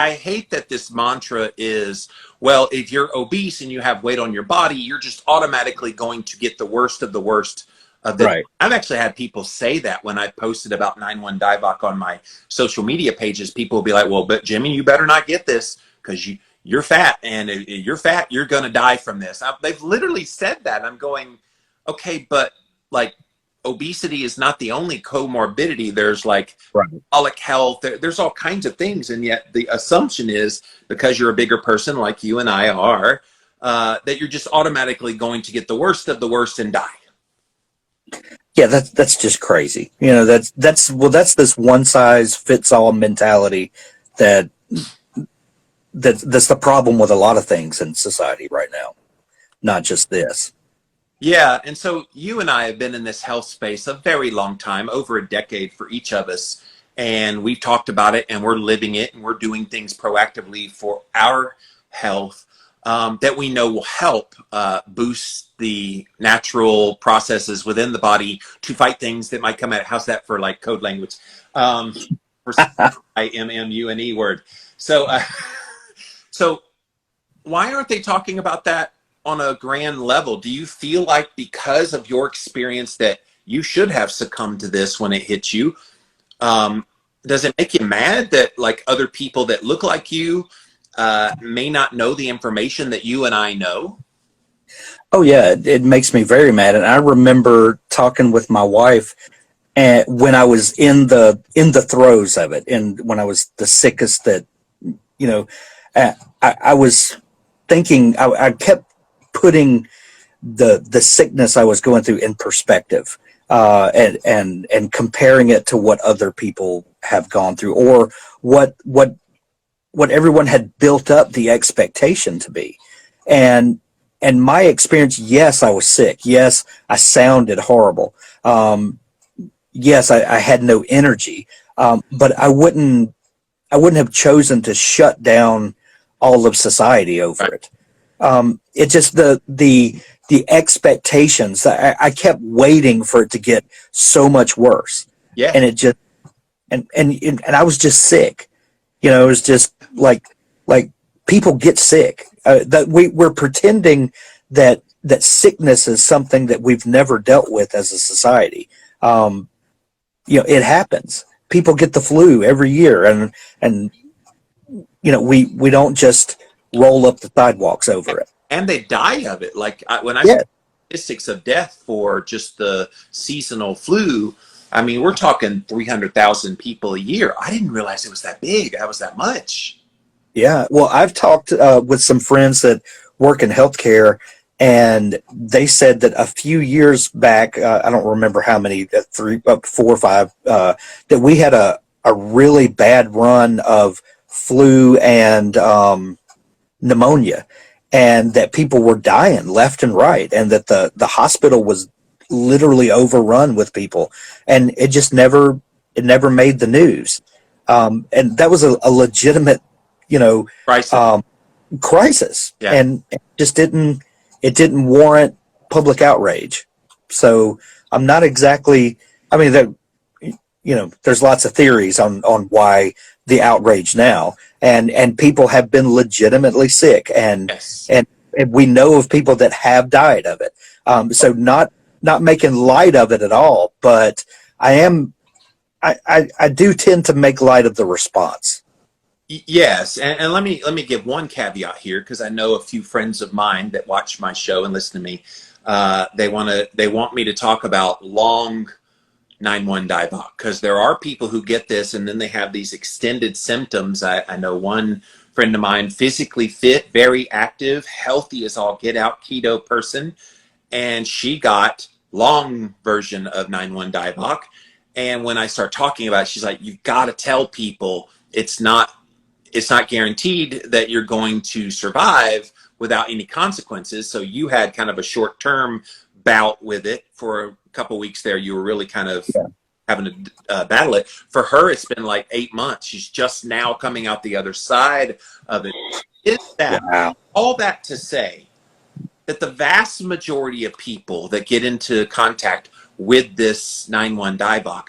I hate that this mantra is, well, if you're obese and you have weight on your body, you're just automatically going to get the worst of the worst of the. Right. I've actually had people say that when I posted about 9-1 DIVOC on my social media pages. People will be like, well, but Jimmy, you better not get this because you're fat, and if you're fat, you're going to die from this. They've literally said that. I'm going, okay, but like, obesity is not the only comorbidity. There's like metabolic health. There's all kinds of things. And yet the assumption is because you're a bigger person like you and I are, that you're just automatically going to get the worst of the worst and die. Yeah, that's just crazy. You know, that's this one size fits all mentality that's the problem with a lot of things in society right now, not just this. Yeah, and so you and I have been in this health space a very long time, over a decade for each of us, and we've talked about it, and we're living it, and we're doing things proactively for our health that we know will help boost the natural processes within the body to fight things that might come at it. How's that for like code language? For IMMUNE word. So, so why aren't they talking about that on a grand level? Do you feel like because of your experience that you should have succumbed to this when it hit you? Does it make you mad that like other people that look like you may not know the information that you and I know? Oh yeah, it makes me very mad. And I remember talking with my wife, and when I was in the throes of it, and when I was the sickest, that I was thinking, I kept putting the sickness I was going through in perspective, and comparing it to what other people have gone through, or what everyone had built up the expectation to be. And my experience, yes, I was sick. Yes, I sounded horrible. Yes, I had no energy. But I wouldn't have chosen to shut down all of society over it. It just the expectations. I kept waiting for it to get so much worse. Yeah. And it just and I was just sick. You know, it was just like people get sick. That we're pretending that sickness is something that we've never dealt with as a society. It happens. People get the flu every year, and we don't just roll up the sidewalks over it. And they die of it. Like when I statistics of death for just the seasonal flu, I mean, we're talking 300,000 people a year. I didn't realize it was that big. That was that much. Yeah. Well, I've talked with some friends that work in healthcare, and they said that a few years back, I don't remember how many, 4 or 5, that we had a really bad run of flu and pneumonia, and that people were dying left and right, and that the hospital was literally overrun with people, and it just never made the news. And that was a legitimate, crisis. Yeah. And it just didn't warrant public outrage. So I'm not exactly, I mean, there's lots of theories on why the outrage now, and people have been legitimately sick, and we know of people that have died of it. So not making light of it at all, but I do tend to make light of the response. Yes, and let me give one caveat here, because I know a few friends of mine that watch my show and listen to me. They want me to talk about long 9-1 DIVOC, because there are people who get this and then they have these extended symptoms. I know one friend of mine, physically fit, very active, healthy as all get out, keto person, and she got long version of 9-1 DIVOC. And when I start talking about it, she's like, you've got to tell people it's not guaranteed that you're going to survive without any consequences. So you had kind of a short-term bout with it for a couple of weeks there. You were really kind of having to battle it. For her, it's been like 8 months. She's just now coming out the other side of it. Is that all that to say that the vast majority of people that get into contact with this 9-1 DIVOC,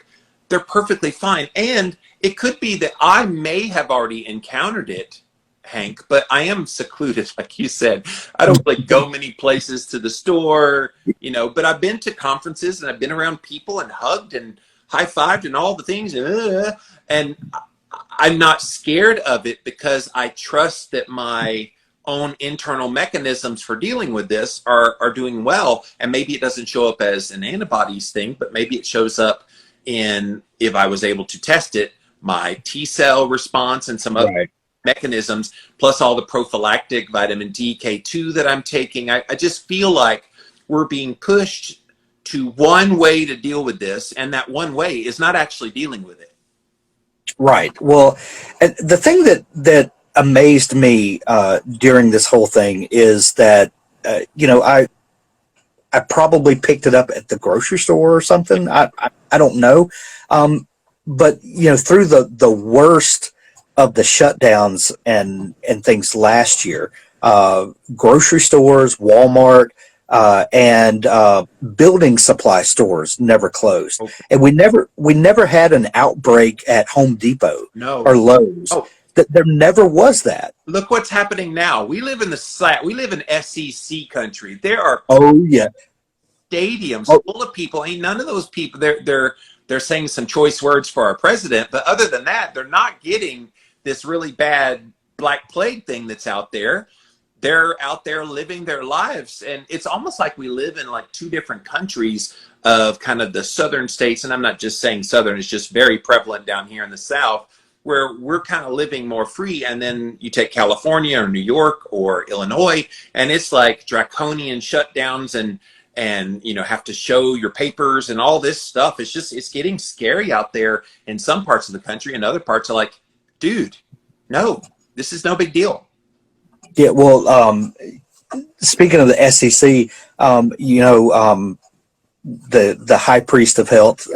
they're perfectly fine. And it could be that I may have already encountered it, Hank, but I am secluded, like you said. I don't like go many places to the store, but I've been to conferences and I've been around people and hugged and high-fived and all the things. And I'm not scared of it because I trust that my own internal mechanisms for dealing with this are doing well. And maybe it doesn't show up as an antibodies thing, but maybe it shows up in, if I was able to test it, my T cell response and some other mechanisms, plus all the prophylactic vitamin D, K2 that I'm taking. I just feel like we're being pushed to one way to deal with this, and that one way is not actually dealing with it. Right. Well, the thing that amazed me during this whole thing is that I probably picked it up at the grocery store or something. I don't know. But through the worst of the shutdowns and things last year, grocery stores, Walmart, and building supply stores never closed. Okay. And we never had an outbreak at Home Depot or Lowe's. Oh. There never was that. Look what's happening now. We live in SEC country. There are stadiums full of people. Ain't none of those people. They're saying some choice words for our president, but other than that, they're not getting this really bad Black Plague thing that's out there. They're out there living their lives, and it's almost like we live in like two different countries of kind of the southern states. And I'm not just saying southern; it's just very prevalent down here in the South, where we're kind of living more free. And then you take California or New York or Illinois, and it's like draconian shutdowns and have to show your papers and all this stuff. It's getting scary out there in some parts of the country, and other parts are like, dude, no, this is no big deal. Yeah. Well, speaking of the SEC, the high priest of health,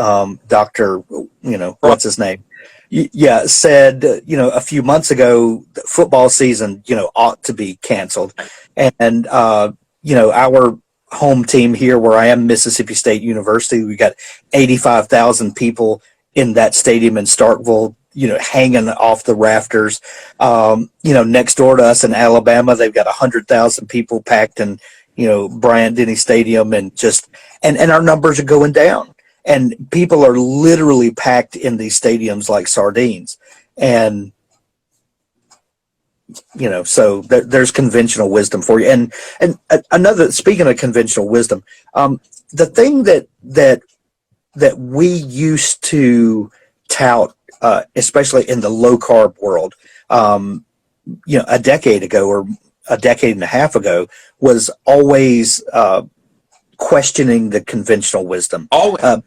Dr. What's his name? Yeah, said, a few months ago, the football season, ought to be canceled. And, our home team here where I am, Mississippi State University, we got 85,000 people in that stadium in Starkville, hanging off the rafters. Next door to us in Alabama, they've got 100,000 people packed in, Bryant-Denny Stadium, and our numbers are going down. And people are literally packed in these stadiums like sardines. And, so there's conventional wisdom for you. And another, speaking of conventional wisdom, the thing that we used to tout, especially in the low carb world, a decade ago or a decade and a half ago, was always questioning the conventional wisdom. Always.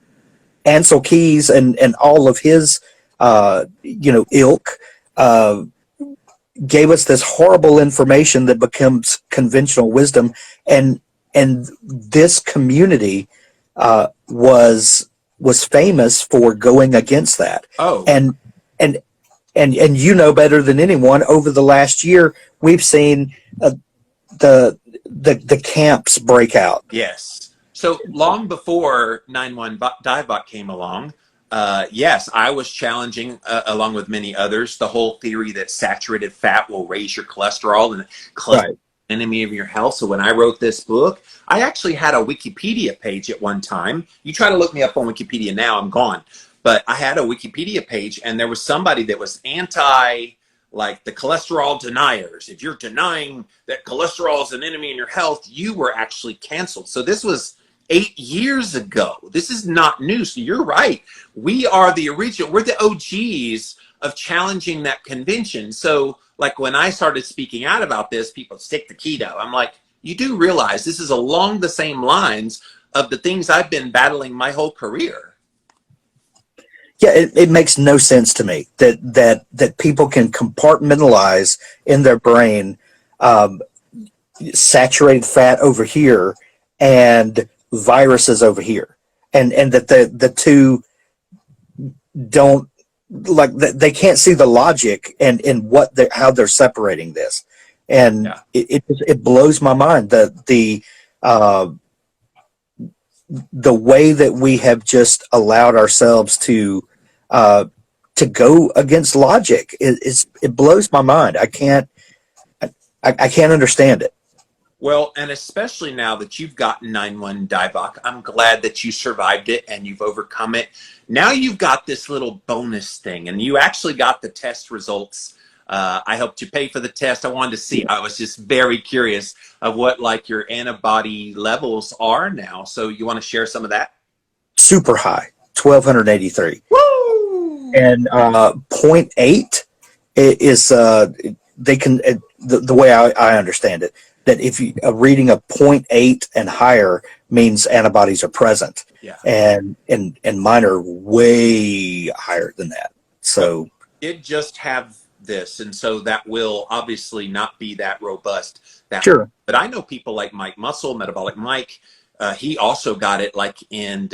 Ansel Keys and all of his, ilk, gave us this horrible information that becomes conventional wisdom. And this community, was famous for going against that. Oh. And better than anyone, over the last year, we've seen the camps break out. Yes. So long before 9-1 DIVOC came along, yes, I was challenging, along with many others, the whole theory that saturated fat will raise your cholesterol and cholesterol is the enemy of your health. So when I wrote this book, I actually had a Wikipedia page at one time. You try to look me up on Wikipedia now, I'm gone. But I had a Wikipedia page, and there was somebody that was like the cholesterol deniers. If you're denying that cholesterol is an enemy in your health, you were actually canceled. So this was 8 years ago. This is not new. So you're right. We are the original. We're the OGs of challenging that convention. So like when I started speaking out about this, people stick to keto. I'm like, you do realize this is along the same lines of the things I've been battling my whole career. Yeah, it makes no sense to me that people can compartmentalize in their brain saturated fat over here and viruses over here, and that the two don't, like, they can't see the logic and in how they're separating this, and it blows my mind the way that we have just allowed ourselves to to go against logic. It blows my mind. I can't understand it. Well, and especially now that you've gotten 9-1 DIVOC, I'm glad that you survived it and you've overcome it. Now you've got this little bonus thing, and you actually got the test results. I helped you pay for the test. I wanted to see. I was just very curious of what like your antibody levels are now. So you want to share some of that? Super high, 1,283. Woo! And 0.8 is they can the way I understand it, that if you a reading of 0.8 and higher means antibodies are present. Yeah. And mine are way higher than that. So it just have this, and so that will obviously not be that robust. Sure. But I know people like Mike Muscle, Metabolic Mike. He also got it like in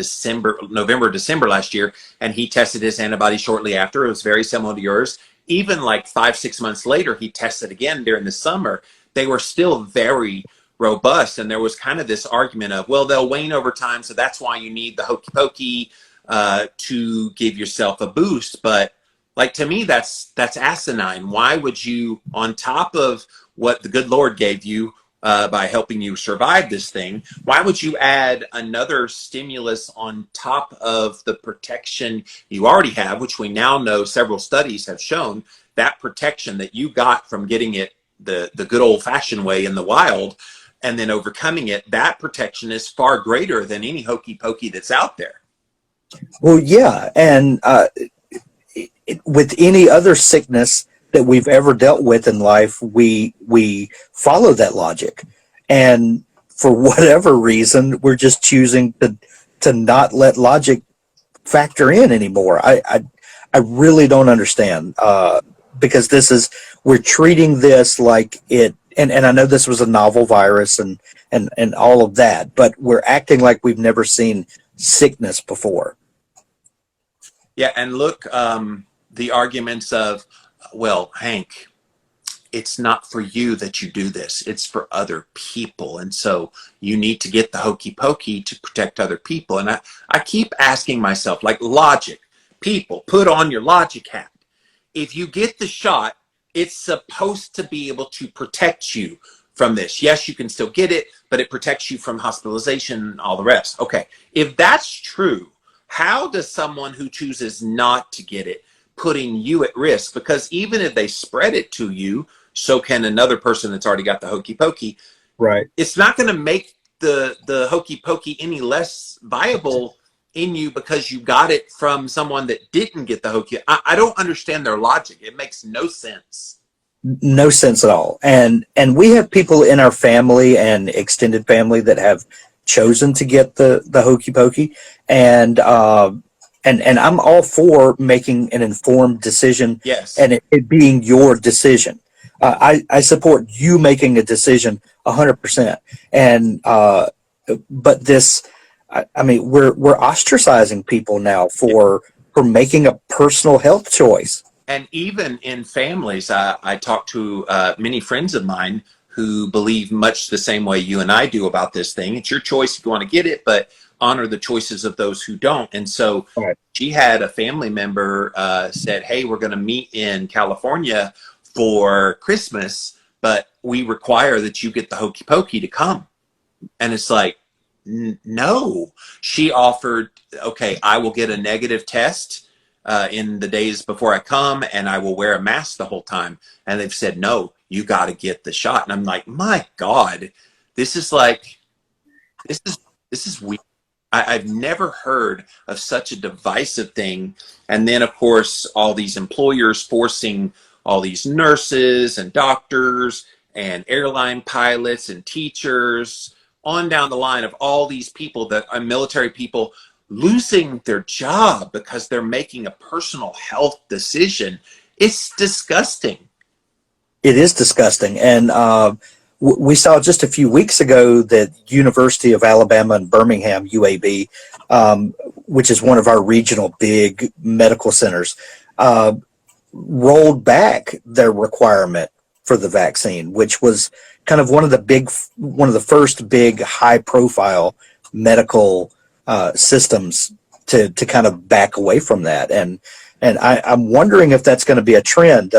November, December last year, and he tested his antibodies shortly after. It was very similar to yours. Even like 5-6 months later, he tested again during the summer. They were still very robust, and there was kind of this argument of, well, they'll wane over time, so that's why you need the hokey pokey to give yourself a boost. But like, to me, that's asinine. Why would you, on top of what the good Lord gave you by helping you survive this thing, why would you add another stimulus on top of the protection you already have, which we now know several studies have shown that protection that you got from getting it the good old-fashioned way in the wild and then overcoming it, that protection is far greater than any hokey pokey that's out there. Well, yeah, and with any other sickness that we've ever dealt with in life, we follow that logic, and for whatever reason, we're just choosing to not let logic factor in anymore. I really don't understand, because we're treating this like it, and I know this was a novel virus and all of that, but we're acting like we've never seen sickness before. Yeah, and look, the arguments of, well, Hank, it's not for you that you do this. It's for other people. And so you need to get the hokey pokey to protect other people. And I keep asking myself, like, logic, people, put on your logic hat. If you get the shot, it's supposed to be able to protect you from this. Yes, you can still get it, but it protects you from hospitalization and all the rest. Okay, if that's true, how does someone who chooses not to get it putting you at risk? Because even if they spread it to you, so can another person that's already got the hokey pokey. Right. It's not going to make the hokey pokey any less viable in you because you got it from someone that didn't get the hokey. I don't understand their logic. It makes no sense. No sense at all. And we have people in our family and extended family that have chosen to get the hokey pokey, and I'm all for making an informed decision. Yes. And it being your decision. I support you making a decision 100%. And but this, I mean, we're ostracizing people now for making a personal health choice. And even in families, I talk to many friends of mine who believe much the same way you and I do about this thing. It's your choice if you want to get it, but honor the choices of those who don't. And so she had a family member said, hey, we're going to meet in California for Christmas, but we require that you get the hokey pokey to come. And it's like, no. She offered, okay, I will get a negative test in the days before I come, and I will wear a mask the whole time. And they've said, no, you got to get the shot. And I'm like, my God, this is weird. I've never heard of such a divisive thing. And then, of course, all these employers forcing all these nurses and doctors and airline pilots and teachers on down the line of all these people that are military people losing their job because they're making a personal health decision. It's disgusting. It is disgusting. And we saw just a few weeks ago that University of Alabama in Birmingham, UAB, which is one of our regional big medical centers, rolled back their requirement for the vaccine, which was kind of one of the first big high profile medical systems to kind of back away from that. And And I'm wondering if that's going to be a trend.